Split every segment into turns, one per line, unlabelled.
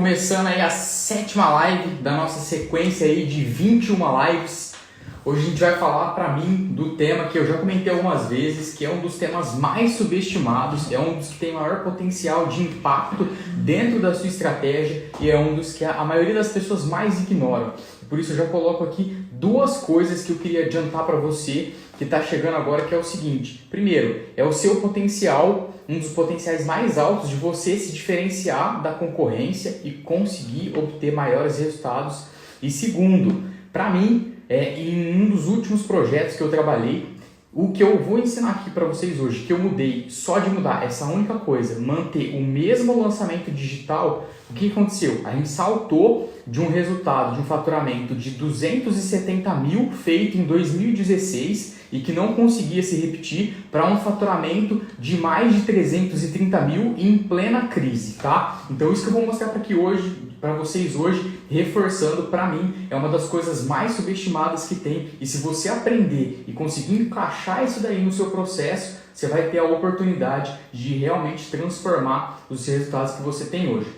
Começando aí a 7ª live da nossa sequência aí de 21 lives. Hoje a gente vai falar para mim do tema que eu já comentei algumas vezes, que é um dos temas mais subestimados, é um dos que tem maior potencial de impacto dentro da sua estratégia e é um dos que a maioria das pessoas mais ignoram. Por isso eu já coloco aqui duas coisas que eu queria adiantar para você que está chegando agora, que é o seguinte. Primeiro, é o seu potencial, um dos potenciais mais altos de você se diferenciar da concorrência e conseguir obter maiores resultados. E segundo, para mim, em um dos últimos projetos que eu trabalhei, o que eu vou ensinar aqui para vocês hoje, que eu mudei, só de mudar essa única coisa, manter o mesmo lançamento digital, o que aconteceu? A gente saltou de um resultado, de um faturamento de 270 mil feito em 2016 e que não conseguia se repetir para um faturamento de mais de 330 mil em plena crise, tá? Então isso que eu vou mostrar para vocês hoje, reforçando, para mim, é uma das coisas mais subestimadas que tem. E se você aprender e conseguir encaixar isso daí no seu processo, você vai ter a oportunidade de realmente transformar os resultados que você tem hoje.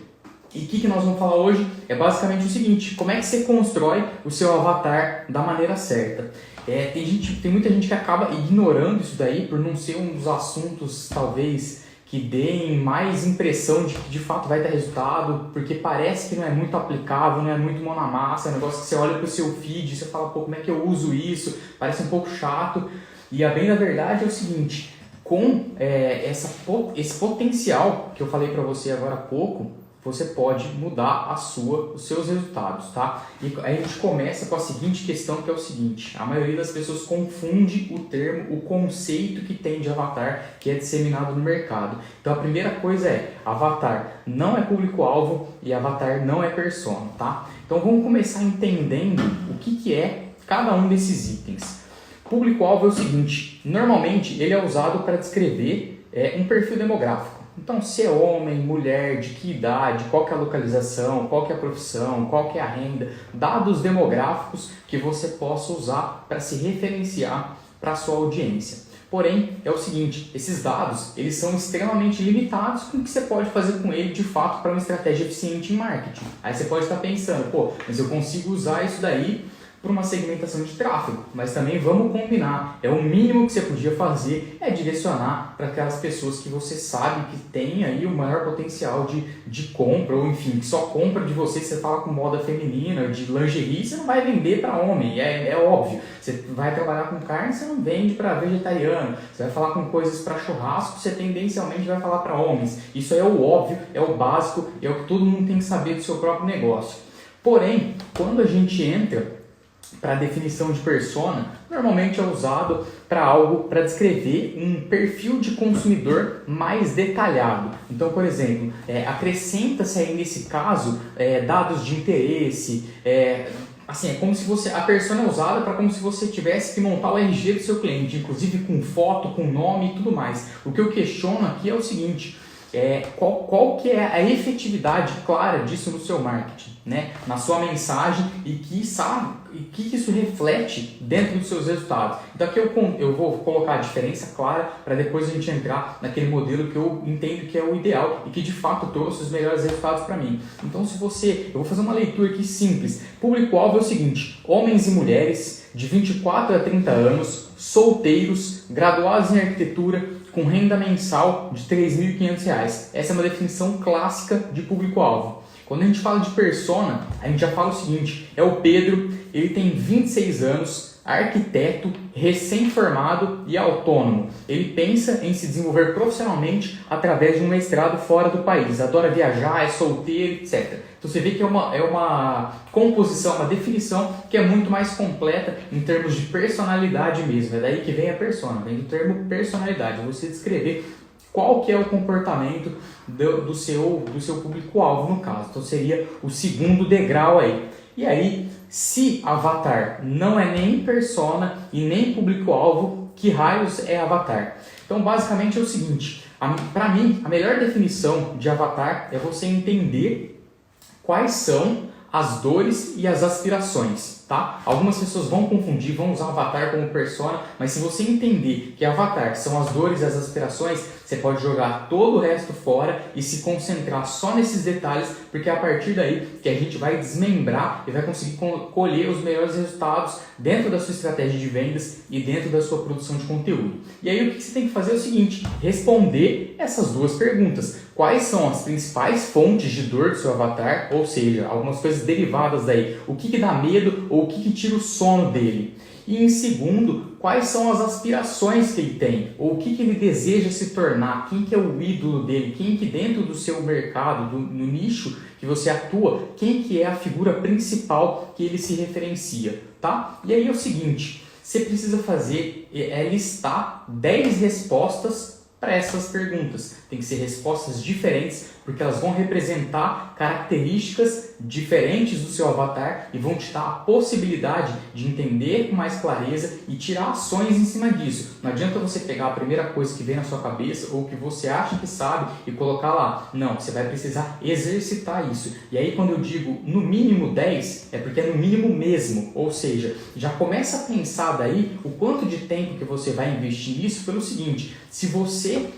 E o que nós vamos falar hoje é basicamente o seguinte: como é que você constrói o seu avatar da maneira certa? Tem muita gente que acaba ignorando isso daí por não ser um dos assuntos, talvez, que deem mais impressão de que de fato vai dar resultado, porque parece que não é muito aplicável, não é muito mão na massa, é um negócio que você olha para o seu feed e você fala, pô, como é que eu uso isso? Parece um pouco chato. E a bem da verdade é o seguinte, com esse potencial que eu falei para você agora há pouco, você pode mudar os seus resultados, tá? E aí a gente começa com a seguinte questão, que é o seguinte: a maioria das pessoas confunde o termo, o conceito que tem de avatar, que é disseminado no mercado. Então a primeira coisa é, avatar não é público-alvo e avatar não é persona, tá? Então vamos começar entendendo o que é cada um desses itens. Público-alvo é o seguinte: normalmente ele é usado para descrever um perfil demográfico. Então, se é homem, mulher, de que idade, qual que é a localização, qual que é a profissão, qual que é a renda, dados demográficos que você possa usar para se referenciar para a sua audiência. Porém, é o seguinte, esses dados, eles são extremamente limitados com o que você pode fazer com ele de fato para uma estratégia eficiente em marketing. Aí você pode estar pensando, pô, mas eu consigo usar isso daí para uma segmentação de tráfego, mas também vamos combinar, o mínimo que você podia fazer é direcionar para aquelas pessoas que você sabe que tem aí o maior potencial de compra, ou enfim, que só compra de você. Você fala com moda feminina, de lingerie, você não vai vender para homem, é óbvio. Você vai trabalhar com carne, você não vende para vegetariano. Você vai falar com coisas para churrasco, você tendencialmente vai falar para homens. Isso é o óbvio, é o básico, é o que todo mundo tem que saber do seu próprio negócio. Porém, quando a gente entra para a definição de persona, normalmente é usado para descrever um perfil de consumidor mais detalhado. Então, por exemplo, acrescenta-se aí nesse caso dados de interesse, assim, é como se a persona é usada para como se você tivesse que montar o RG do seu cliente, inclusive com foto, com nome e tudo mais. O que eu questiono aqui é o seguinte: qual que é a efetividade clara disso no seu marketing, né? Na sua mensagem e que isso reflete dentro dos seus resultados. Então aqui eu vou colocar a diferença clara para depois a gente entrar naquele modelo que eu entendo que é o ideal e que de fato trouxe os melhores resultados para mim. Então eu vou fazer uma leitura aqui simples. Público-alvo é o seguinte: homens e mulheres de 24 a 30 anos, solteiros, graduados em arquitetura, com renda mensal de R$ 3.500. Essa é uma definição clássica de público-alvo. Quando a gente fala de persona, a gente já fala o seguinte: é o Pedro, ele tem 26 anos, arquiteto, recém-formado e autônomo. Ele pensa em se desenvolver profissionalmente através de um mestrado fora do país, adora viajar, é solteiro, etc. Então você vê que é uma composição, uma definição que é muito mais completa em termos de personalidade mesmo. É daí que vem a persona, vem do termo personalidade, você descrever qual que é o comportamento do seu público-alvo no caso. Então seria o segundo degrau aí. E aí, se avatar não é nem persona e nem público-alvo, que raios é avatar? Então basicamente é o seguinte: para mim, a melhor definição de avatar é você entender quais são as dores e as aspirações, tá? Algumas pessoas vão confundir, vão usar o avatar como persona, mas se você entender que avatar são as dores e as aspirações, você pode jogar todo o resto fora e se concentrar só nesses detalhes, porque é a partir daí que a gente vai desmembrar e vai conseguir colher os melhores resultados dentro da sua estratégia de vendas e dentro da sua produção de conteúdo. E aí o que você tem que fazer é o seguinte, responder essas duas perguntas. Quais são as principais fontes de dor do seu avatar, ou seja, algumas coisas derivadas daí, o que dá medo ou o que tira o sono dele. E em segundo, quais são as aspirações que ele tem, ou o que ele deseja se tornar, quem que é o ídolo dele, quem que dentro do seu mercado, no nicho que você atua, quem que é a figura principal que ele se referencia, tá? E aí é o seguinte, você precisa fazer, listar 10 respostas para essas perguntas. Tem que ser respostas diferentes, porque elas vão representar características diferentes do seu avatar e vão te dar a possibilidade de entender com mais clareza e tirar ações em cima disso. Não adianta você pegar a primeira coisa que vem na sua cabeça ou que você acha que sabe e colocar lá. Não, você vai precisar exercitar isso. E aí quando eu digo no mínimo 10, é porque é no mínimo mesmo. Ou seja, já começa a pensar daí o quanto de tempo que você vai investir nisso pelo seguinte, se você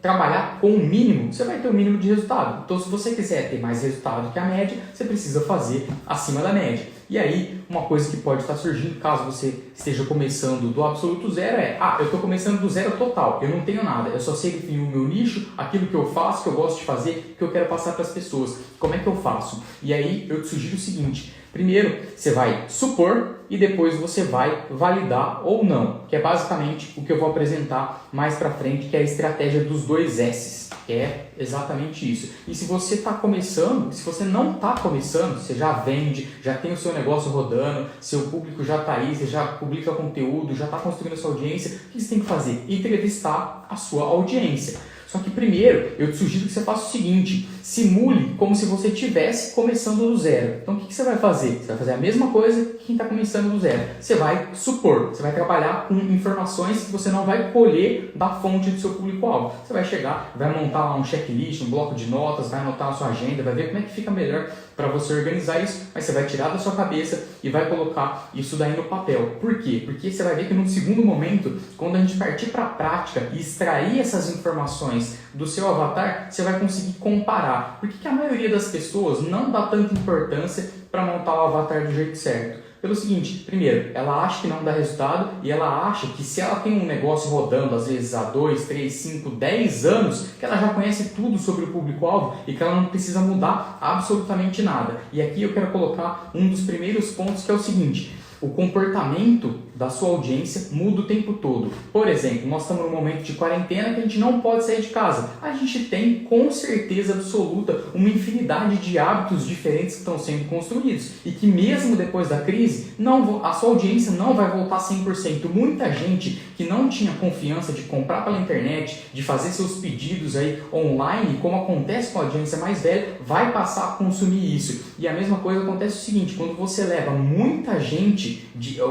trabalhar com o mínimo, você vai ter o mínimo de resultado. Então, se você quiser ter mais resultado que a média, você precisa fazer acima da média. E aí, uma coisa que pode estar surgindo, caso você esteja começando do absoluto zero, eu estou começando do zero total, eu não tenho nada, eu só sei definir o meu nicho, aquilo que eu faço, que eu gosto de fazer, que eu quero passar para as pessoas. Como é que eu faço? E aí, eu te sugiro o seguinte, primeiro, você vai supor e depois você vai validar ou não, que é basicamente o que eu vou apresentar mais para frente, que é a estratégia dos 2 S's, que é exatamente isso. E se você está começando, se você não está começando, você já vende, já tem o seu negócio rodando, seu público já está aí, você já publica conteúdo, já está construindo a sua audiência, o que você tem que fazer? Entrevistar a sua audiência. Só que primeiro, eu te sugiro que você faça o seguinte, simule como se você estivesse começando do zero. Então, o que você vai fazer? Você vai fazer a mesma coisa que quem está começando do zero. Você vai supor, você vai trabalhar com informações que você não vai colher da fonte do seu público-alvo. Você vai chegar, vai montar lá um checklist, um bloco de notas, vai anotar a sua agenda, vai ver como é que fica melhor para você organizar isso, mas você vai tirar da sua cabeça e vai colocar isso daí no papel. Por quê? Porque você vai ver que no segundo momento, quando a gente partir para a prática e extrair essas informações do seu avatar, você vai conseguir comparar. Por que a maioria das pessoas não dá tanta importância para montar o avatar do jeito certo? Pelo seguinte, primeiro, ela acha que não dá resultado e ela acha que se ela tem um negócio rodando, às vezes há 2, 3, 5, 10 anos, que ela já conhece tudo sobre o público-alvo e que ela não precisa mudar absolutamente nada. E aqui eu quero colocar um dos primeiros pontos, que é o seguinte, o comportamento da sua audiência muda o tempo todo. Por exemplo, nós estamos num momento de quarentena que a gente não pode sair de casa. A gente tem, com certeza absoluta, uma infinidade de hábitos diferentes que estão sendo construídos e que mesmo depois da crise, a sua audiência não vai voltar 100%. Muita gente que não tinha confiança de comprar pela internet, de fazer seus pedidos aí online, como acontece com a audiência mais velha, vai passar a consumir isso. E a mesma coisa acontece o seguinte, quando você leva muita gente,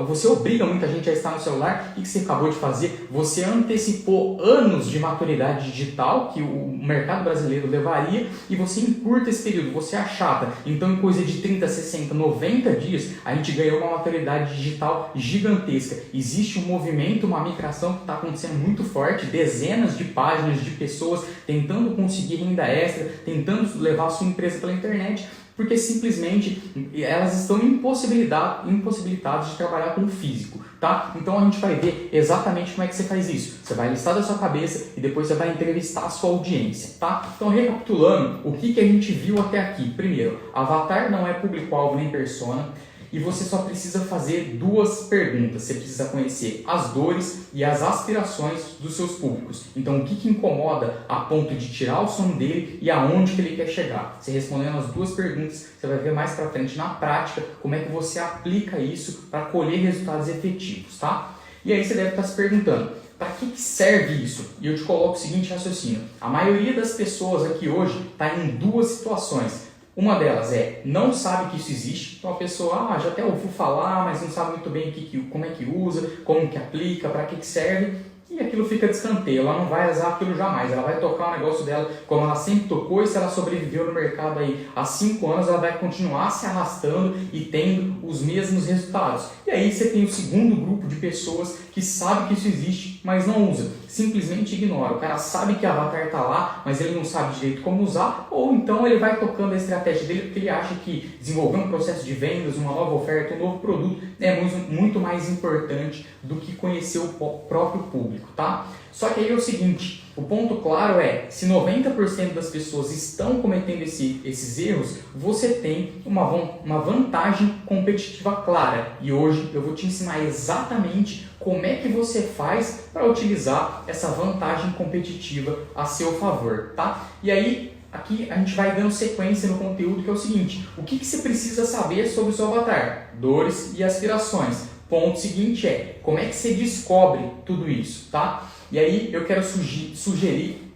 você obriga muita gente a estar no celular, o que você acabou de fazer? Você antecipou anos de maturidade digital que o mercado brasileiro levaria e você encurta esse período, você achata. Então, em coisa de 30, 60, 90 dias, a gente ganhou uma maturidade digital gigantesca. Existe um movimento, uma migração que está acontecendo muito forte, dezenas de páginas de pessoas tentando conseguir renda extra, tentando levar a sua empresa pela internet, porque simplesmente elas estão impossibilitadas de trabalhar com o físico, tá? Então a gente vai ver exatamente como é que você faz isso. Você vai listar da sua cabeça e depois você vai entrevistar a sua audiência, tá? Então recapitulando, o que a gente viu até aqui? Primeiro, avatar não é público-alvo nem persona. E você só precisa fazer 2 perguntas. Você precisa conhecer as dores e as aspirações dos seus públicos. Então, o que incomoda a ponto de tirar o sono dele e aonde que ele quer chegar? Você respondendo as 2 perguntas, você vai ver mais pra frente na prática como é que você aplica isso para colher resultados efetivos, tá? E aí você deve estar se perguntando, para que serve isso? E eu te coloco o seguinte raciocínio. A maioria das pessoas aqui hoje está em 2 situações. Uma delas não sabe que isso existe, então a pessoa já até ouviu falar, mas não sabe muito bem como é que usa, como que aplica, para que serve. e aquilo fica de escanteio, ela não vai usar aquilo jamais, ela vai tocar o negócio dela como ela sempre tocou, e se ela sobreviveu no mercado aí há 5 anos, ela vai continuar se arrastando e tendo os mesmos resultados. E aí você tem o segundo grupo de pessoas que sabe que isso existe, mas não usa, simplesmente ignora. O cara sabe que a Avatar está lá, mas ele não sabe direito como usar, ou então ele vai tocando a estratégia dele porque ele acha que desenvolver um processo de vendas, uma nova oferta, um novo produto é muito mais importante do que conhecer o próprio público, tá? Só que aí é o seguinte, o ponto claro é, se 90% das pessoas estão cometendo esses erros, você tem uma vantagem competitiva clara. E hoje eu vou te ensinar exatamente como é que você faz para utilizar essa vantagem competitiva a seu favor, tá? E aí, aqui a gente vai dando sequência no conteúdo, que é o seguinte, o que você precisa saber sobre o seu avatar? Dores e aspirações. Ponto seguinte é, como é que você descobre tudo isso, tá? E aí eu quero sugerir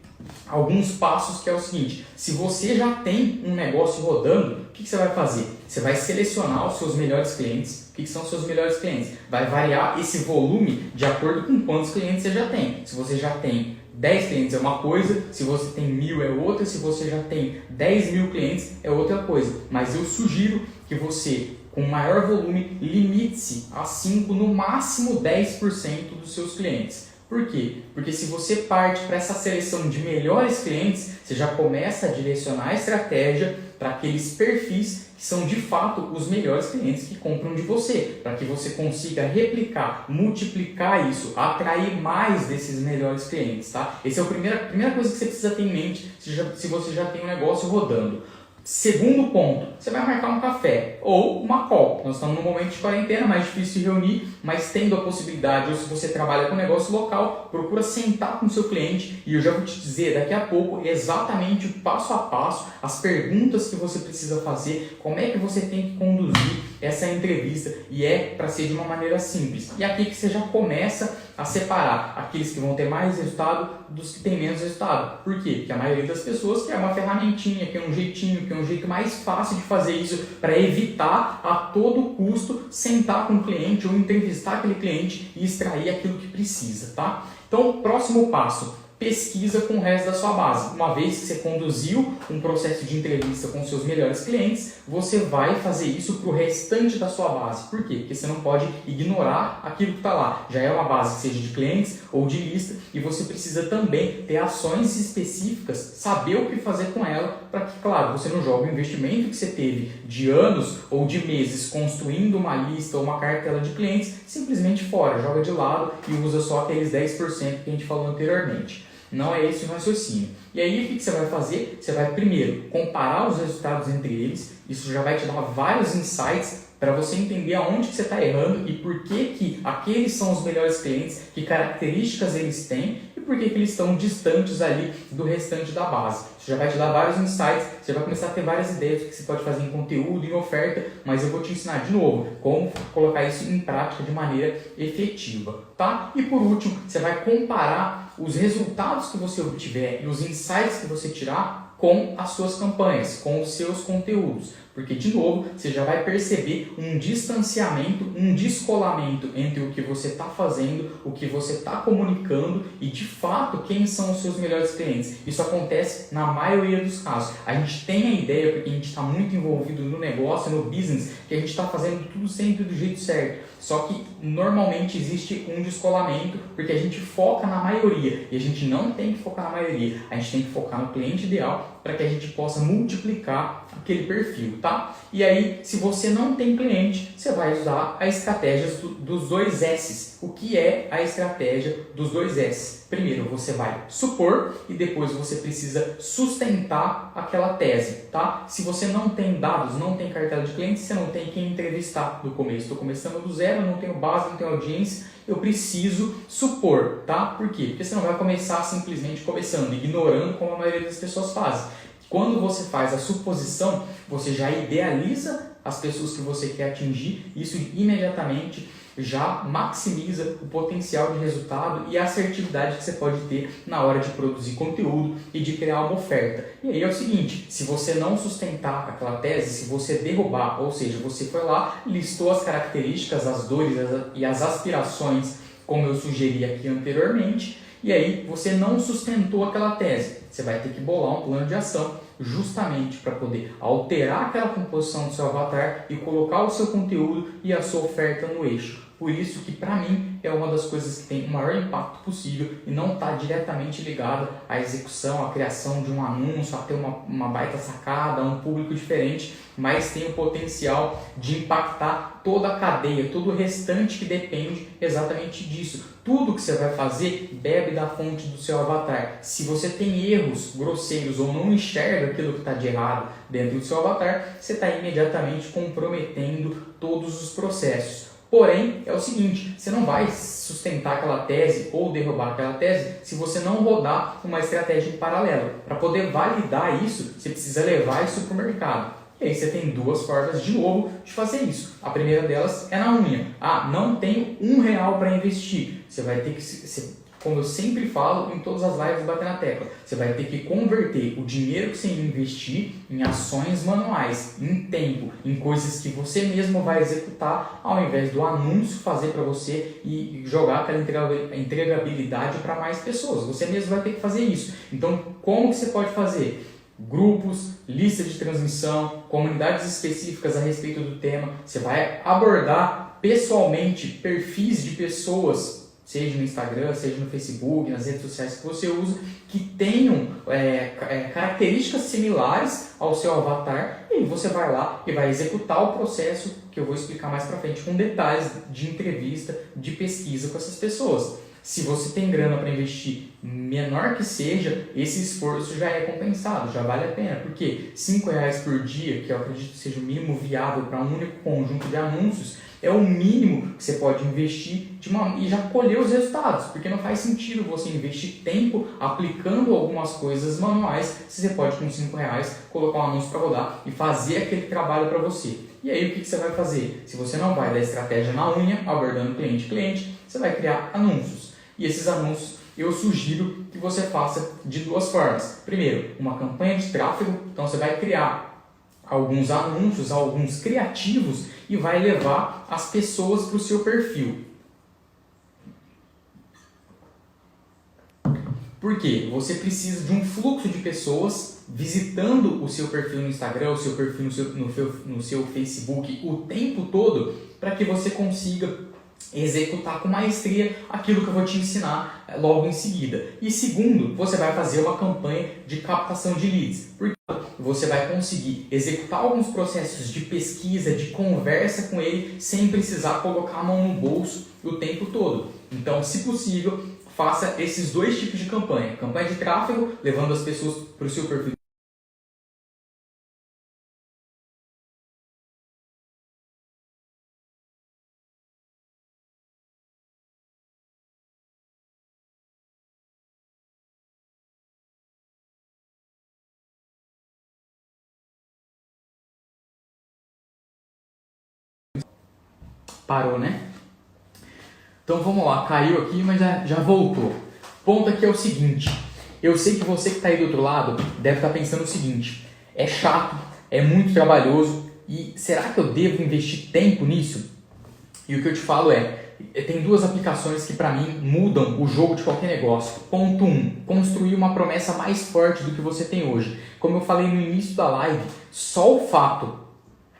alguns passos, que é o seguinte, se você já tem um negócio rodando, o que você vai fazer? Você vai selecionar os seus melhores clientes. O que são os seus melhores clientes? Vai variar esse volume de acordo com quantos clientes você já tem. Se você já tem 10 clientes é uma coisa, se você tem 1000 é outra, se você já tem 10.000 clientes é outra coisa. Mas eu sugiro que você, com maior volume, limite-se a 5, no máximo 10% dos seus clientes. Por quê? Porque se você parte para essa seleção de melhores clientes, você já começa a direcionar a estratégia para aqueles perfis que são de fato os melhores clientes que compram de você, para que você consiga replicar, multiplicar isso, atrair mais desses melhores clientes, tá? Essa é a primeira coisa que você precisa ter em mente se você já tem um negócio rodando. Segundo ponto, você vai marcar um café ou uma call. Nós estamos num momento de quarentena, mais difícil de reunir, mas tendo a possibilidade, ou se você trabalha com negócio local, procura sentar com o seu cliente e eu já vou te dizer daqui a pouco exatamente o passo a passo, as perguntas que você precisa fazer, como é que você tem que conduzir essa entrevista, e é para ser de uma maneira simples. E aqui que você já começa a separar aqueles que vão ter mais resultado dos que têm menos resultado. Por quê? Porque a maioria das pessoas quer uma ferramentinha, quer um jeitinho, quer um jeito mais fácil de fazer isso para evitar a todo custo sentar com o cliente ou entrevistar aquele cliente e extrair aquilo que precisa, tá? Então, próximo passo. Pesquisa com o resto da sua base. Uma vez que você conduziu um processo de entrevista com seus melhores clientes, você vai fazer isso para o restante da sua base. Por quê? Porque você não pode ignorar aquilo que está lá. Já é uma base que seja de clientes ou de lista, e você precisa também ter ações específicas, saber o que fazer com ela, para que, claro, você não jogue o investimento que você teve de anos ou de meses construindo uma lista ou uma cartela de clientes simplesmente fora, joga de lado e usa só aqueles 10% que a gente falou anteriormente. Não é esse o raciocínio. E aí o que você vai fazer? Você vai primeiro comparar os resultados entre eles. Isso já vai te dar vários insights para você entender aonde que você está errando e por que aqueles são os melhores clientes, que características eles têm e por que eles estão distantes ali do restante da base. Isso já vai te dar vários insights, você vai começar a ter várias ideias do que você pode fazer em conteúdo, em oferta, mas eu vou te ensinar de novo como colocar isso em prática de maneira efetiva, tá? E por último, você vai comparar os resultados que você obtiver e os insights que você tirar com as suas campanhas, com os seus conteúdos. Porque, de novo, você já vai perceber um distanciamento, um descolamento entre o que você está fazendo, o que você está comunicando e, de fato, quem são os seus melhores clientes. Isso acontece na maioria dos casos. A gente tem a ideia, porque a gente está muito envolvido no negócio, no business, que a gente está fazendo tudo sempre do jeito certo. Só que, normalmente, existe um descolamento, porque a gente foca na maioria. E a gente não tem que focar na maioria. A gente tem que focar no cliente ideal para que a gente possa multiplicar aquele perfil, tá? E aí, se você não tem cliente, você vai usar a estratégia dos 2 S's. O que é a estratégia dos 2 S's? Primeiro, você vai supor e depois você precisa sustentar aquela tese, tá? Se você não tem dados, não tem cartela de clientes, você não tem quem entrevistar do começo. Estou começando do zero, não tenho base, não tenho audiência, eu preciso supor, tá? Por quê? Porque você não vai começar simplesmente começando, ignorando como a maioria das pessoas fazem. Quando você faz a suposição, você já idealiza as pessoas que você quer atingir, e isso imediatamente já maximiza o potencial de resultado e a assertividade que você pode ter na hora de produzir conteúdo e de criar uma oferta. E aí é o seguinte, se você não sustentar aquela tese, se você derrubar, ou seja, você foi lá, listou as características, as dores e as aspirações como eu sugeri aqui anteriormente, e aí você não sustentou aquela tese. Você vai ter que bolar um plano de ação justamente para poder alterar aquela composição do seu avatar e colocar o seu conteúdo e a sua oferta no eixo. Por isso que, para mim, é uma das coisas que tem o maior impacto possível e não está diretamente ligado à execução, à criação de um anúncio, a ter uma baita sacada, um público diferente, mas tem o potencial de impactar toda a cadeia, todo o restante que depende exatamente disso. Tudo que você vai fazer bebe da fonte do seu avatar. Se você tem erros grosseiros ou não enxerga aquilo que está de errado dentro do seu avatar, você está imediatamente comprometendo todos os processos. Porém, é o seguinte, você não vai sustentar aquela tese ou derrubar aquela tese se você não rodar uma estratégia em paralelo. Para poder validar isso, você precisa levar isso para o mercado. E aí você tem duas formas, de novo, de fazer isso. A primeira delas é na unha. Não tenho R$1 para investir. Você vai ter que... Como eu sempre falo em todas as lives, bater na tecla, você vai ter que converter o dinheiro que você investir em ações manuais, em tempo, em coisas que você mesmo vai executar, ao invés do anúncio fazer para você e jogar aquela entregabilidade para mais pessoas. Você mesmo vai ter que fazer isso. Então, como que você pode fazer? Grupos, lista de transmissão, comunidades específicas a respeito do tema. Você vai abordar pessoalmente perfis de pessoas, seja no Instagram, seja no Facebook, nas redes sociais que você usa, que tenham características similares ao seu avatar, e você vai lá e vai executar o processo que eu vou explicar mais pra frente, com detalhes de entrevista, de pesquisa com essas pessoas. Se você tem grana para investir, menor que seja, esse esforço já é compensado, já vale a pena, porque R$5 por dia, que eu acredito que seja o mínimo viável para um único conjunto de anúncios, é o mínimo que você pode investir e já colher os resultados, porque não faz sentido você investir tempo aplicando algumas coisas manuais, se você pode com R$5 colocar um anúncio para rodar e fazer aquele trabalho para você. E aí o que você vai fazer? Se você não vai dar estratégia na unha, abordando cliente, você vai criar anúncios. E esses anúncios eu sugiro que você faça de duas formas. Primeiro, uma campanha de tráfego, então você vai criar alguns anúncios, alguns criativos e vai levar as pessoas para o seu perfil. Por quê? Você precisa de um fluxo de pessoas visitando o seu perfil no Instagram, o seu perfil no seu Facebook o tempo todo, para que você consiga executar com maestria aquilo que eu vou te ensinar logo em seguida. E segundo, você vai fazer uma campanha de captação de leads, porque você vai conseguir executar alguns processos de pesquisa, de conversa com ele, sem precisar colocar a mão no bolso o tempo todo. Então, se possível, faça esses dois tipos de campanha. Campanha de tráfego, levando as pessoas para o seu perfil. Parou, né? Então vamos lá, caiu aqui, mas já voltou. O ponto aqui é o seguinte, eu sei que você que está aí do outro lado deve estar pensando o seguinte, é chato, é muito trabalhoso e será que eu devo investir tempo nisso? E o que eu te falo tem duas aplicações que para mim mudam o jogo de qualquer negócio. Ponto 1, construir uma promessa mais forte do que você tem hoje. Como eu falei no início da live, só o fato,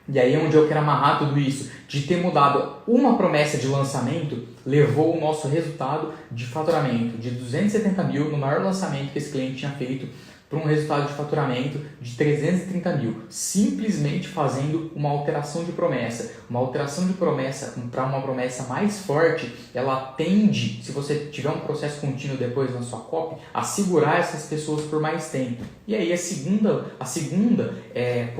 e aí é onde eu quero amarrar tudo isso, de ter mudado uma promessa de lançamento, levou o nosso resultado de faturamento de 270 mil no maior lançamento que esse cliente tinha feito para um resultado de faturamento de 330 mil, simplesmente fazendo uma alteração de promessa. Uma alteração de promessa para uma promessa mais forte, ela tende, se você tiver um processo contínuo depois na sua copy, a segurar essas pessoas por mais tempo. E aí a segunda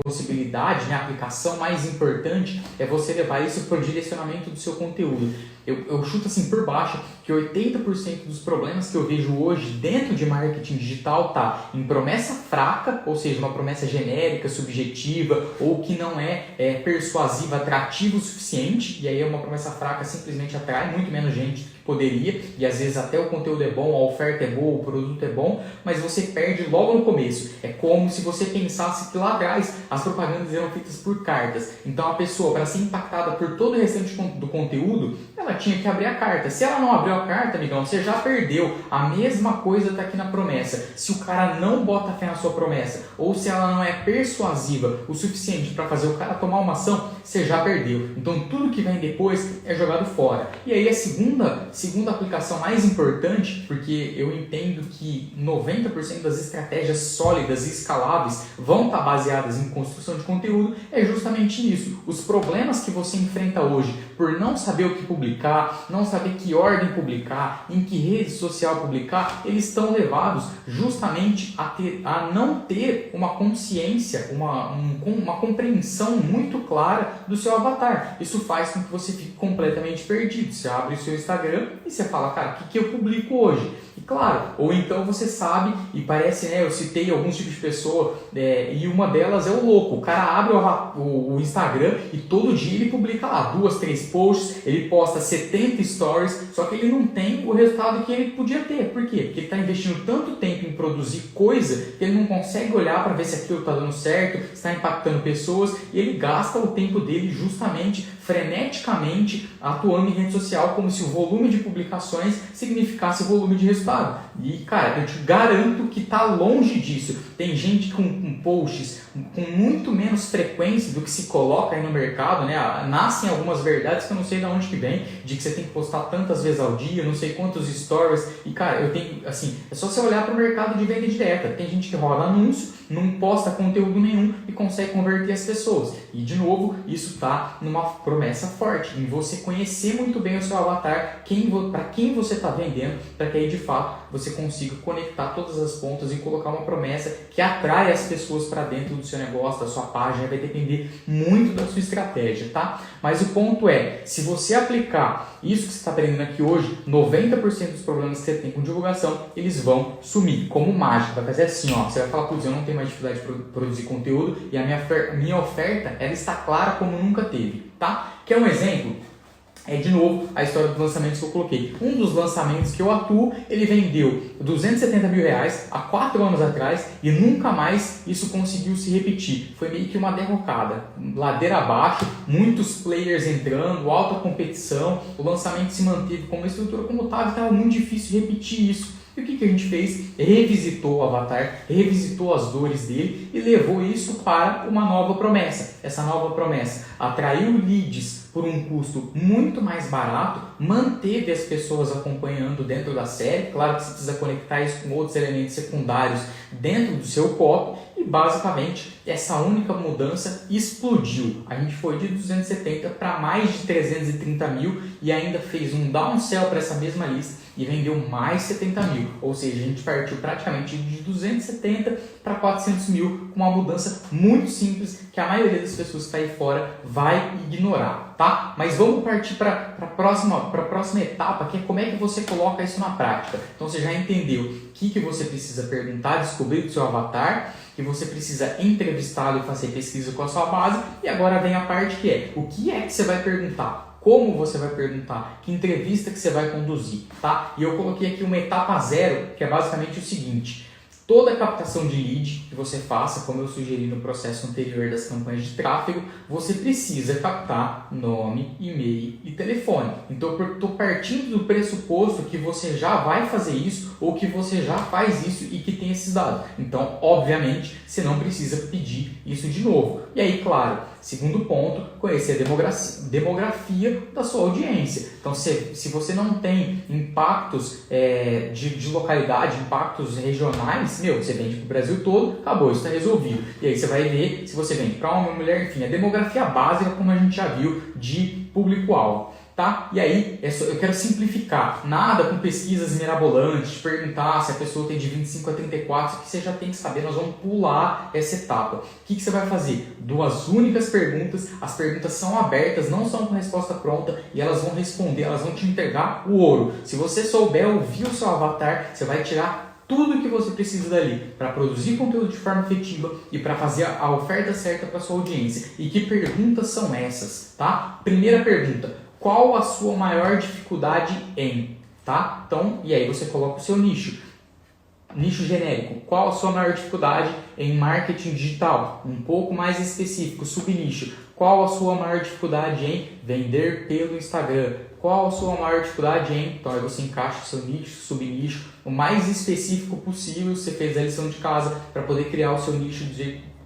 possibilidade, a aplicação mais importante, é você levar isso para o direcionamento do seu conteúdo. Eu chuto assim por baixo que 80% dos problemas que eu vejo hoje dentro de marketing digital tá em promessa fraca, ou seja, uma promessa genérica, subjetiva, ou que não é persuasiva, atrativa o suficiente, e aí uma promessa fraca simplesmente atrai muito menos gente do que poderia, e às vezes até o conteúdo é bom, a oferta é boa, o produto é bom, mas você perde logo no começo. É como se você pensasse que lá atrás as propagandas eram feitas por cartas. Então a pessoa, para ser impactada por todo o restante do conteúdo, ela tinha que abrir a carta. Se ela não abriu a carta, amigão, você já perdeu. A mesma coisa está aqui na promessa. Se o cara não bota fé na sua promessa, ou se ela não é persuasiva o suficiente para fazer o cara tomar uma ação, você já perdeu. Então tudo que vem depois é jogado fora. E aí a segunda aplicação mais importante, porque eu entendo que 90% das estratégias sólidas e escaláveis vão estar baseadas em construção de conteúdo, é justamente nisso. Os problemas que você enfrenta hoje por não saber o que publicar, não saber que ordem publicar, em que rede social publicar, eles estão levados justamente a não ter uma consciência, uma compreensão muito clara do seu avatar. Isso faz com que você fique completamente perdido. Você abre o seu Instagram e você fala, cara, o que eu publico hoje? E claro, ou então você sabe, e parece, né, eu citei alguns tipos de pessoa, e uma delas é o louco. O cara abre o Instagram e todo dia ele publica lá 2, 3 posts, ele posta 70 stories, só que ele não tem o resultado que ele podia ter. Por quê? Porque ele está investindo tanto tempo em produzir coisa que ele não consegue olhar para ver se aquilo está dando certo, se está impactando pessoas, e ele gasta o tempo dele justamente freneticamente atuando em rede social como se o volume de publicações significasse o volume de resultado. E, cara, eu te garanto que está longe disso. Tem gente com posts com muito menos frequência do que se coloca aí no mercado, né? Nascem algumas verdades que eu não sei de onde que vem, de que você tem que postar tantas vezes ao dia, não sei quantos stories. E, cara, eu tenho, assim, é só você olhar para o mercado de venda direta. Tem gente que roda anúncio, não posta conteúdo nenhum e consegue converter as pessoas. E, de novo, isso está numa promessa forte, em você conhecer muito bem o seu avatar, para quem você está vendendo, para que aí, de fato, você consiga conectar todas as pontas e colocar uma promessa que atrai as pessoas para dentro do seu negócio, da sua página. Vai depender muito da sua estratégia, tá? Mas o ponto é, se você aplicar isso que você está aprendendo aqui hoje, 90% dos problemas que você tem com divulgação, eles vão sumir, como mágica. Vai fazer assim, ó, você vai falar, putz, eu não tenho mais dificuldade de produzir conteúdo e a minha oferta, ela está clara como nunca teve, tá? Quer um exemplo? É de novo a história dos lançamentos que eu coloquei. Um dos lançamentos que eu atuo, ele vendeu R$270 mil há 4 anos atrás e nunca mais isso conseguiu se repetir. Foi meio que uma derrocada, ladeira abaixo, muitos players entrando, alta competição, o lançamento se manteve com uma estrutura como estava, estava muito difícil repetir isso. E o que a gente fez? Revisitou o avatar, revisitou as dores dele e levou isso para uma nova promessa. Essa nova promessa atraiu leads por um custo muito mais barato, manteve as pessoas acompanhando dentro da série. Claro que você precisa conectar isso com outros elementos secundários dentro do seu copy e basicamente essa única mudança explodiu. A gente foi de 270 para mais de 330 mil e ainda fez um downsell para essa mesma lista e vendeu mais 70 mil, ou seja, a gente partiu praticamente de 270 para 400 mil com uma mudança muito simples que a maioria das pessoas que está aí fora vai ignorar, tá? Mas vamos partir para a próxima etapa, que é como é que você coloca isso na prática. Então você já entendeu o que você precisa perguntar, descobrir do seu avatar, que você precisa entrevistá-lo e fazer pesquisa com a sua base, e agora vem a parte que é, o que é que você vai perguntar? Como você vai perguntar? Que entrevista que você vai conduzir, tá? E eu coloquei aqui uma etapa 0, que é basicamente o seguinte. Toda captação de lead que você faça, como eu sugeri no processo anterior das campanhas de tráfego, você precisa captar nome, e-mail e telefone. Então eu estou partindo do pressuposto que você já vai fazer isso ou que você já faz isso e que tem esses dados. Então, obviamente, você não precisa pedir isso de novo. E aí, claro, segundo ponto, conhecer a demografia da sua audiência. Então, se você não tem impactos de localidade, impactos regionais, você vende para o Brasil todo, acabou, isso está resolvido. E aí você vai ver se você vende para homem, mulher, enfim, a demografia básica, como a gente já viu, de público-alvo. Tá? E aí, eu quero simplificar. Nada com pesquisas mirabolantes, perguntar se a pessoa tem de 25 a 34, isso que você já tem que saber, nós vamos pular essa etapa. O que você vai fazer? 2 únicas perguntas, as perguntas são abertas, não são com resposta pronta, e elas vão responder, elas vão te entregar o ouro. Se você souber ouvir o seu avatar, você vai tirar tudo que você precisa dali para produzir conteúdo de forma efetiva e para fazer a oferta certa para sua audiência. E que perguntas são essas, tá? Primeira pergunta. Qual a sua maior dificuldade em? tá? Então, e aí você coloca o seu nicho. Nicho genérico, qual a sua maior dificuldade em marketing digital? Um pouco mais específico, subnicho. Qual a sua maior dificuldade em vender pelo Instagram? Qual a sua maior dificuldade em... Então aí você encaixa o seu nicho, subnicho, o mais específico possível. Você fez a lição de casa para poder criar o seu nicho,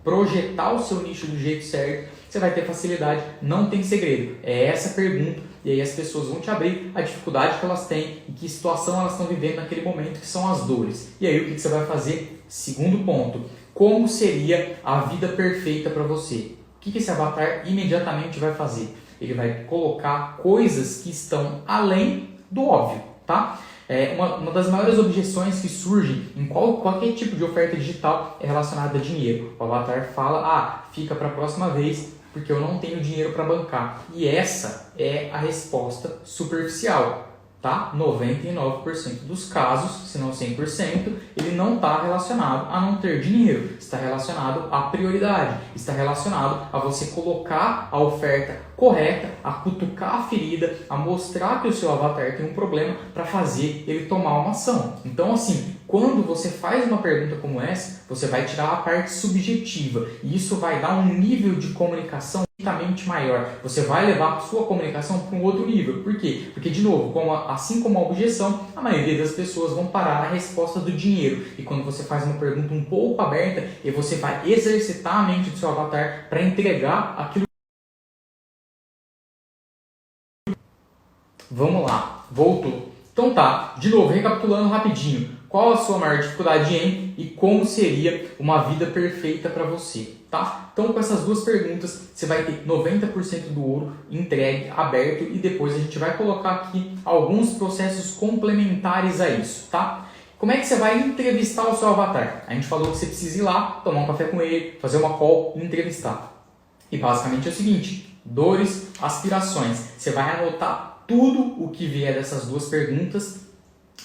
projetar o seu nicho do jeito certo. Você vai ter facilidade, não tem segredo. É essa a pergunta. E aí as pessoas vão te abrir a dificuldade que elas têm e que situação elas estão vivendo naquele momento, que são as dores. E aí o que você vai fazer? Segundo ponto, como seria a vida perfeita para você? O que esse avatar imediatamente vai fazer? Ele vai colocar coisas que estão além do óbvio, tá? Uma das maiores objeções que surgem em qualquer tipo de oferta digital é relacionada a dinheiro. O avatar fala, fica para a próxima vez, porque eu não tenho dinheiro para bancar. E essa é a resposta superficial, tá? 99% dos casos, se não 100%, ele não está relacionado a não ter dinheiro. Está relacionado à prioridade. Está relacionado a você colocar a oferta correta, a cutucar a ferida, a mostrar que o seu avatar tem um problema para fazer ele tomar uma ação. Então, assim, quando você faz uma pergunta como essa, você vai tirar a parte subjetiva e isso vai dar um nível de comunicação infinitamente maior. Você vai levar a sua comunicação para um outro nível. Por quê? Porque, de novo, assim como a objeção, a maioria das pessoas vão parar na resposta do dinheiro. E quando você faz uma pergunta um pouco aberta, e você vai exercitar a mente do seu avatar para entregar aquilo. Vamos lá, voltou. Então tá, de novo, recapitulando rapidinho. Qual a sua maior dificuldade em e como seria uma vida perfeita para você, tá? Então com essas duas perguntas, você vai ter 90% do ouro entregue, aberto e depois a gente vai colocar aqui alguns processos complementares a isso, tá? Como é que você vai entrevistar o seu avatar? A gente falou que você precisa ir lá, tomar um café com ele, fazer uma call e entrevistar. E basicamente é o seguinte, dores, aspirações. Você vai anotar tudo o que vier dessas duas perguntas,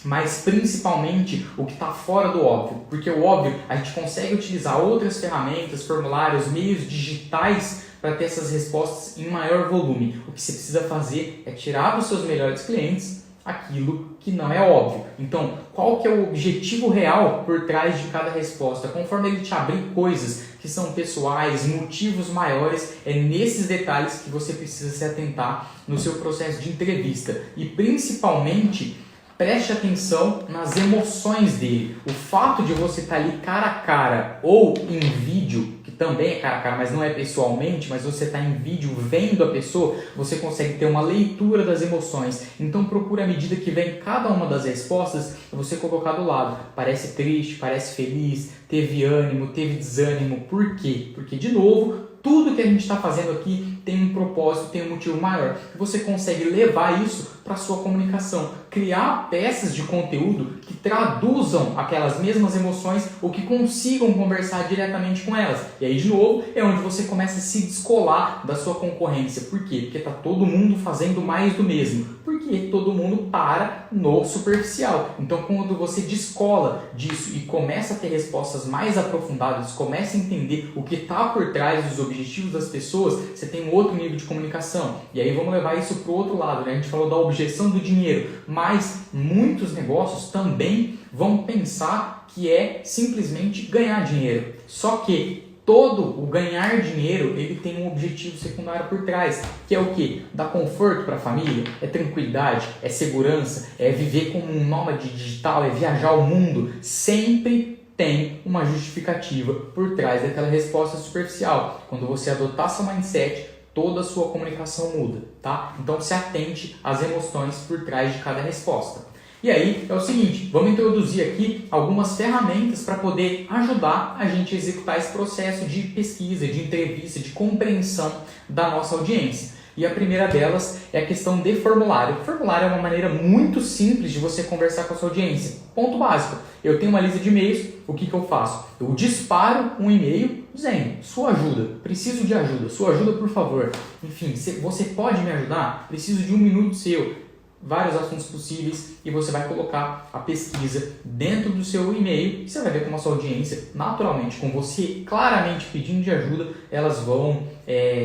mas principalmente o que está fora do óbvio. Porque o óbvio, a gente consegue utilizar outras ferramentas, formulários, meios digitais para ter essas respostas em maior volume. O que você precisa fazer é tirar dos seus melhores clientes aquilo que não é óbvio. Então, qual que é o objetivo real por trás de cada resposta? Conforme ele te abrir coisas que são pessoais, motivos maiores, é nesses detalhes que você precisa se atentar no seu processo de entrevista. E principalmente, preste atenção nas emoções dele. O fato de você estar ali cara a cara ou em vídeo, que também é cara a cara, mas não é pessoalmente, mas você está em vídeo vendo a pessoa, você consegue ter uma leitura das emoções. Então procure à medida que vem cada uma das respostas, você colocar do lado. Parece triste, parece feliz, teve ânimo, teve desânimo. Por quê? Porque, de novo, tudo que a gente está fazendo aqui tem um propósito, tem um motivo maior. Você consegue levar isso para a sua comunicação. Criar peças de conteúdo que traduzam aquelas mesmas emoções ou que consigam conversar diretamente com elas. E aí, de novo, é onde você começa a se descolar da sua concorrência. Por quê? Porque está todo mundo fazendo mais do mesmo. Porque todo mundo para no superficial. Então, quando você descola disso e começa a ter respostas mais aprofundadas, começa a entender o que está por trás dos objetivos das pessoas, você tem um outro nível de comunicação. E aí vamos levar isso para o outro lado, né? A gente falou da objeção do dinheiro, mas muitos negócios também vão pensar que é simplesmente ganhar dinheiro. Só que todo o ganhar dinheiro, ele tem um objetivo secundário por trás, que é o quê? Dar conforto para a família, é tranquilidade, é segurança, é viver como um nômade digital, é viajar o mundo. Sempre tem uma justificativa por trás daquela resposta superficial. Quando você adotar seu mindset, toda a sua comunicação muda, tá? Então se atente às emoções por trás de cada resposta. E aí é o seguinte, vamos introduzir aqui algumas ferramentas para poder ajudar a gente a executar esse processo de pesquisa, de entrevista, de compreensão da nossa audiência. E a primeira delas é a questão de formulário. O formulário é uma maneira muito simples de você conversar com a sua audiência. Ponto básico. Eu tenho uma lista de e-mails, o que eu faço? Eu disparo um e-mail dizendo, sua ajuda, preciso de ajuda, sua ajuda por favor. Enfim, você pode me ajudar? Preciso de um minuto seu. Vários assuntos possíveis e você vai colocar a pesquisa dentro do seu e-mail e você vai ver como a sua audiência, naturalmente, com você claramente pedindo de ajuda, elas vão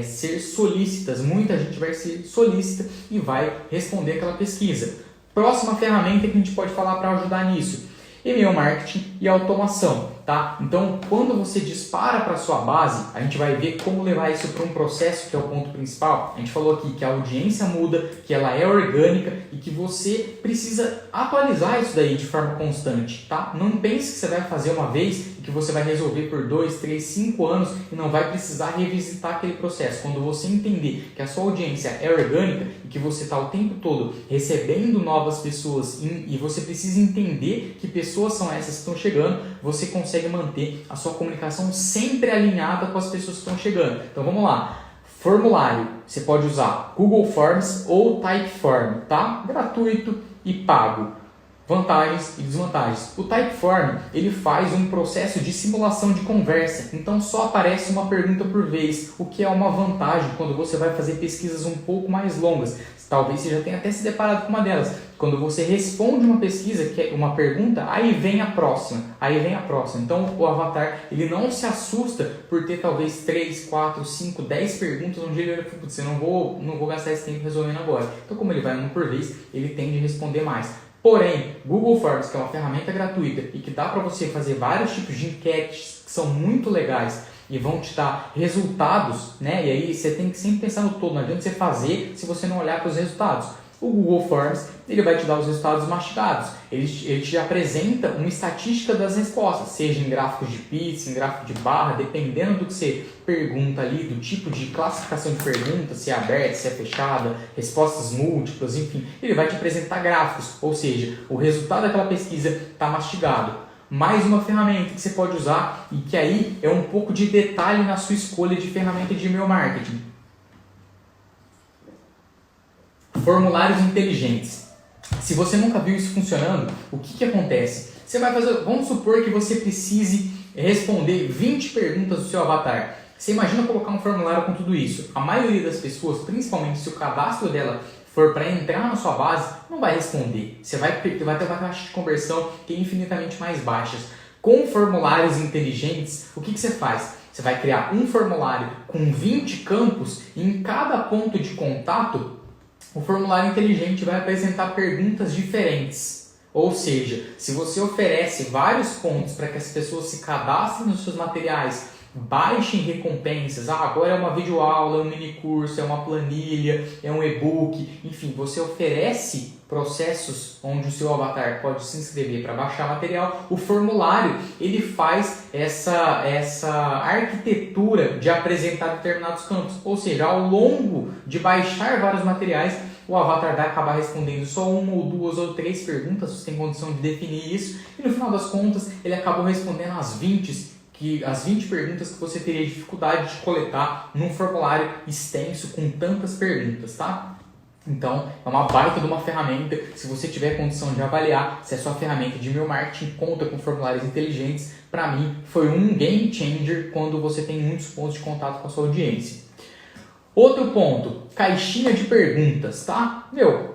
ser solícitas. Muita gente vai ser solícita e vai responder aquela pesquisa. Próxima ferramenta que a gente pode falar para ajudar nisso: e-mail marketing e automação, tá? Então, quando você dispara para a sua base, a gente vai ver como levar isso para um processo, que é o ponto principal. A gente falou aqui que a audiência muda, que ela é orgânica e que você precisa atualizar isso daí de forma constante, tá? Não pense que você vai fazer uma vez e que você vai resolver por 2, 3, 5 anos e não vai precisar revisitar aquele processo. Quando você entender que a sua audiência é orgânica e que você está o tempo todo recebendo novas pessoas e você precisa entender que pessoas são essas que estão chegando, você consegue manter a sua comunicação sempre alinhada com as pessoas que estão chegando. Então vamos lá. Formulário, você pode usar Google Forms ou Typeform, tá? Gratuito e pago. Vantagens e desvantagens. O Typeform, ele faz um processo de simulação de conversa, então só aparece uma pergunta por vez, o que é uma vantagem quando você vai fazer pesquisas um pouco mais longas. Talvez você já tenha até se deparado com uma delas. Quando você responde uma pesquisa, que é uma pergunta, aí vem a próxima, Então o avatar, ele não se assusta por ter talvez 3, 4, 5, 10 perguntas, onde ele olha e fala, putz, eu não vou gastar esse tempo resolvendo agora. Então como ele vai uma por vez, ele tende a responder mais. Porém, Google Forms, que é uma ferramenta gratuita e que dá para você fazer vários tipos de enquetes que são muito legais e vão te dar resultados, né? E aí você tem que sempre pensar no todo, não adianta você fazer se você não olhar para os resultados. O Google Forms, ele vai te dar os resultados mastigados, ele te apresenta uma estatística das respostas, seja em gráficos de pizza, em gráfico de barra, dependendo do que você pergunta ali, do tipo de classificação de pergunta, se é aberta, se é fechada, respostas múltiplas, enfim, ele vai te apresentar gráficos, ou seja, o resultado daquela pesquisa está mastigado. Mais uma ferramenta que você pode usar e que aí é um pouco de detalhe na sua escolha de ferramenta de e-mail marketing. Formulários inteligentes. Se você nunca viu isso funcionando, o que acontece? Você vai fazer, vamos supor que você precise responder 20 perguntas do seu avatar. Você imagina colocar um formulário com tudo isso. A maioria das pessoas, principalmente se o cadastro dela for para entrar na sua base, não vai responder. Você vai ter uma taxa de conversão que é infinitamente mais baixa. Com formulários inteligentes, o que você faz? Você vai criar um formulário com 20 campos e em cada ponto de contato, o formulário inteligente vai apresentar perguntas diferentes. Ou seja, se você oferece vários pontos para que as pessoas se cadastrem nos seus materiais, baixem recompensas, agora é uma videoaula, é um mini curso, é uma planilha, é um e-book, enfim, você oferece processos onde o seu avatar pode se inscrever para baixar material. O formulário, ele faz essa arquitetura de apresentar determinados campos, ou seja, ao longo de baixar vários materiais, o avatar vai acabar respondendo só uma ou duas ou três perguntas, você tem condição de definir isso, e no final das contas ele acabou respondendo as 20 perguntas que você teria dificuldade de coletar num formulário extenso com tantas perguntas, tá? Então, é uma baita de uma ferramenta. Se você tiver condição de avaliar se a sua ferramenta de e-mail marketing conta com formulários inteligentes, para mim foi um game changer quando você tem muitos pontos de contato com a sua audiência. Outro ponto, caixinha de perguntas, tá?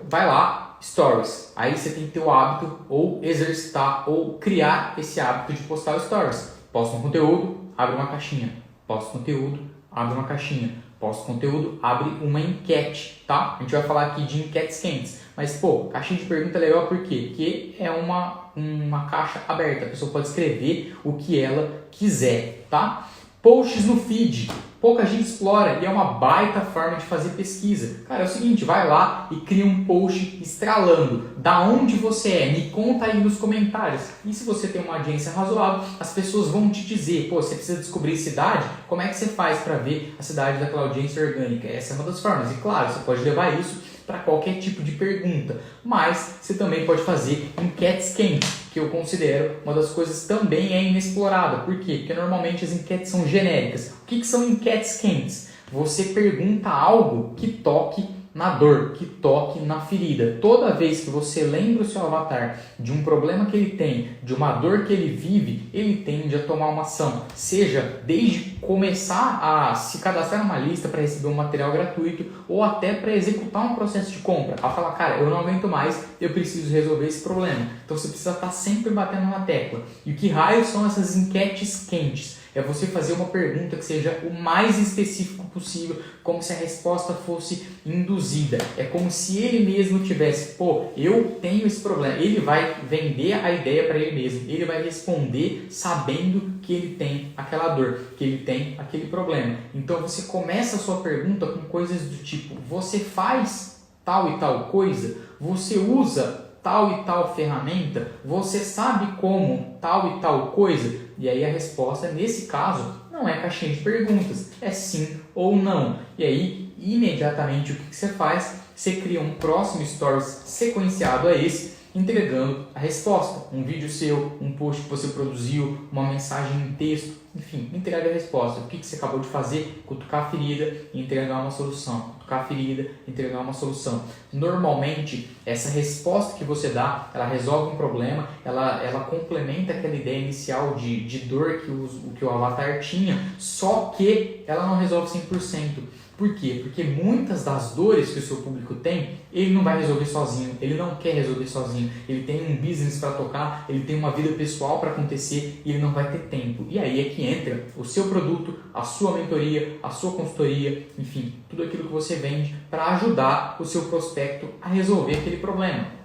Vai lá, stories. Aí você tem que ter o hábito ou exercitar ou criar esse hábito de postar stories. Posta um conteúdo, abre uma caixinha. Posta conteúdo, abre uma caixinha. Posta conteúdo, abre uma enquete, tá? A gente vai falar aqui de enquetes quentes. Mas, caixinha de pergunta é legal por quê? Porque é uma caixa aberta. A pessoa pode escrever o que ela quiser, tá? Posts no feed. Pouca gente explora e é uma baita forma de fazer pesquisa. Cara, é o seguinte, vai lá e cria um post estralando. Da onde você é? Me conta aí nos comentários. E se você tem uma audiência razoável, as pessoas vão te dizer, você precisa descobrir cidade? Como é que você faz para ver a cidade daquela audiência orgânica? Essa é uma das formas. E claro, você pode levar isso para qualquer tipo de pergunta. Mas você também pode fazer enquetes quentes, que eu considero uma das coisas também é inexplorada. Por quê? Porque normalmente as enquetes são genéricas. O que são enquetes quentes? Você pergunta algo que toque na dor, que toque na ferida. Toda vez que você lembra o seu avatar de um problema que ele tem, de uma dor que ele vive, ele tende a tomar uma ação. Seja desde começar a se cadastrar numa lista para receber um material gratuito ou até para executar um processo de compra. A falar, cara, eu não aguento mais, eu preciso resolver esse problema. Então você precisa estar sempre batendo na tecla. E o que raios são essas enquetes quentes? É você fazer uma pergunta que seja o mais específico possível, como se a resposta fosse induzida. É como se ele mesmo tivesse, pô, eu tenho esse problema. Ele vai vender a ideia para ele mesmo. Ele vai responder sabendo que ele tem aquela dor, que ele tem aquele problema. Então você começa a sua pergunta com coisas do tipo: você faz tal e tal coisa? Você usa tal e tal ferramenta? Você sabe como tal e tal coisa? E aí a resposta, nesse caso, não é caixinha de perguntas, é sim ou não. E aí, imediatamente, o que você faz? Você cria um próximo stories sequenciado a esse, entregando a resposta. Um vídeo seu, um post que você produziu, uma mensagem em texto, enfim, entrega a resposta. O que você acabou de fazer? Cutucar a ferida e entregar uma solução. Cutucar a ferida e entregar uma solução. Normalmente, essa resposta que você dá, ela resolve um problema, ela complementa aquela ideia inicial de dor que o avatar tinha, só que ela não resolve 100%. Por quê? Porque muitas das dores que o seu público tem, ele não vai resolver sozinho, ele não quer resolver sozinho, ele tem um business para tocar, ele tem uma vida pessoal para acontecer e ele não vai ter tempo. E aí é que entra o seu produto, a sua mentoria, a sua consultoria, enfim, tudo aquilo que você vende para ajudar o seu prospecto a resolver aquele problema.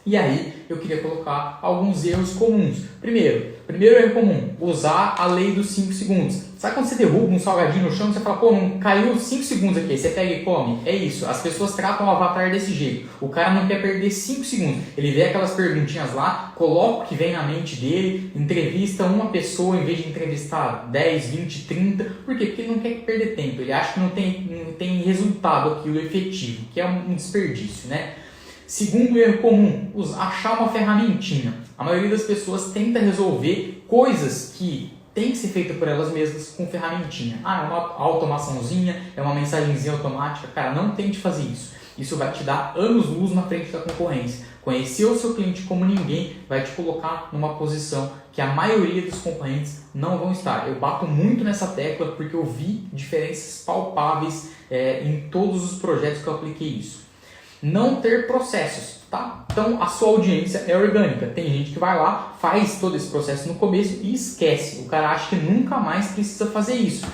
E aí eu queria colocar alguns erros comuns. Primeiro erro comum, usar a lei dos 5 segundos. Sabe quando você derruba um salgadinho no chão e você fala, pô, não caiu 5 segundos aqui, você pega e come? É isso, as pessoas tratam o avatar desse jeito. O cara não quer perder 5 segundos. Ele vê aquelas perguntinhas lá, coloca o que vem na mente dele, entrevista uma pessoa em vez de entrevistar 10, 20, 30. Por quê? Porque ele não quer perder tempo, ele acha que não tem resultado aquilo efetivo, que é um desperdício, né? Segundo erro comum, achar uma ferramentinha. A maioria das pessoas tenta resolver coisas que tem que ser feita por elas mesmas com ferramentinha. É uma automaçãozinha, é uma mensagenzinha automática. Cara, não tente fazer isso. Isso vai te dar anos-luz na frente da concorrência. Conhecer o seu cliente como ninguém vai te colocar numa posição que a maioria dos concorrentes não vão estar. Eu bato muito nessa tecla porque eu vi diferenças palpáveis em todos os projetos que eu apliquei isso. Não ter processos, tá? Então a sua audiência é orgânica. Tem gente que vai lá, faz todo esse processo no começo e esquece. O cara acha que nunca mais precisa fazer isso.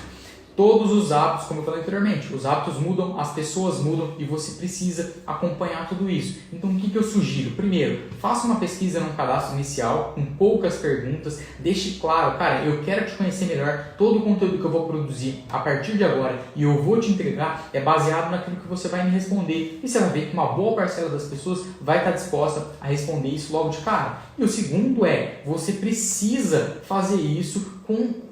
Todos os hábitos, como eu falei anteriormente, os hábitos mudam, as pessoas mudam e você precisa acompanhar tudo isso. Então o que eu sugiro? Primeiro, faça uma pesquisa num cadastro inicial, com poucas perguntas, deixe claro, cara, eu quero te conhecer melhor, todo o conteúdo que eu vou produzir a partir de agora e eu vou te entregar é baseado naquilo que você vai me responder. E você vai ver que uma boa parcela das pessoas vai estar disposta a responder isso logo de cara. E o segundo você precisa fazer isso com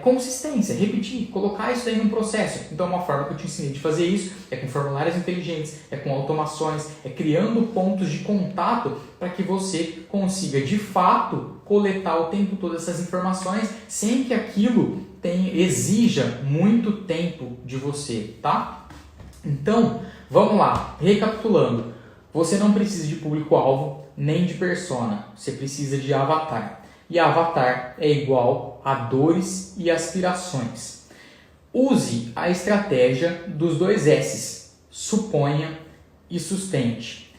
consistência, repetir, colocar isso aí num processo. Então uma forma que eu te ensinei de fazer isso é com formulários inteligentes, é com automações, é criando pontos de contato para que você consiga de fato coletar o tempo todo essas informações sem que aquilo exija muito tempo de você, tá? Então, vamos lá, recapitulando, você não precisa de público-alvo nem de persona, você precisa de avatar. E avatar é igual a dores e aspirações. Use a estratégia dos 2 S's, suponha e sustente.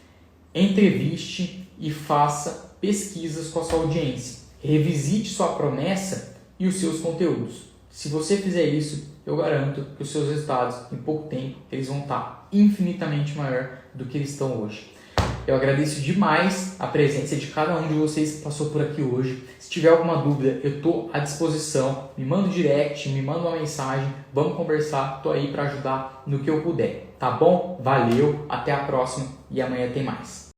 Entreviste e faça pesquisas com a sua audiência. Revisite sua promessa e os seus conteúdos. Se você fizer isso, eu garanto que os seus resultados, em pouco tempo, eles vão estar infinitamente maior do que eles estão hoje. Eu agradeço demais a presença de cada um de vocês que passou por aqui hoje. Se tiver alguma dúvida, eu estou à disposição. Me manda um direct, me manda uma mensagem, vamos conversar. Estou aí para ajudar no que eu puder, tá bom? Valeu, até a próxima e amanhã tem mais.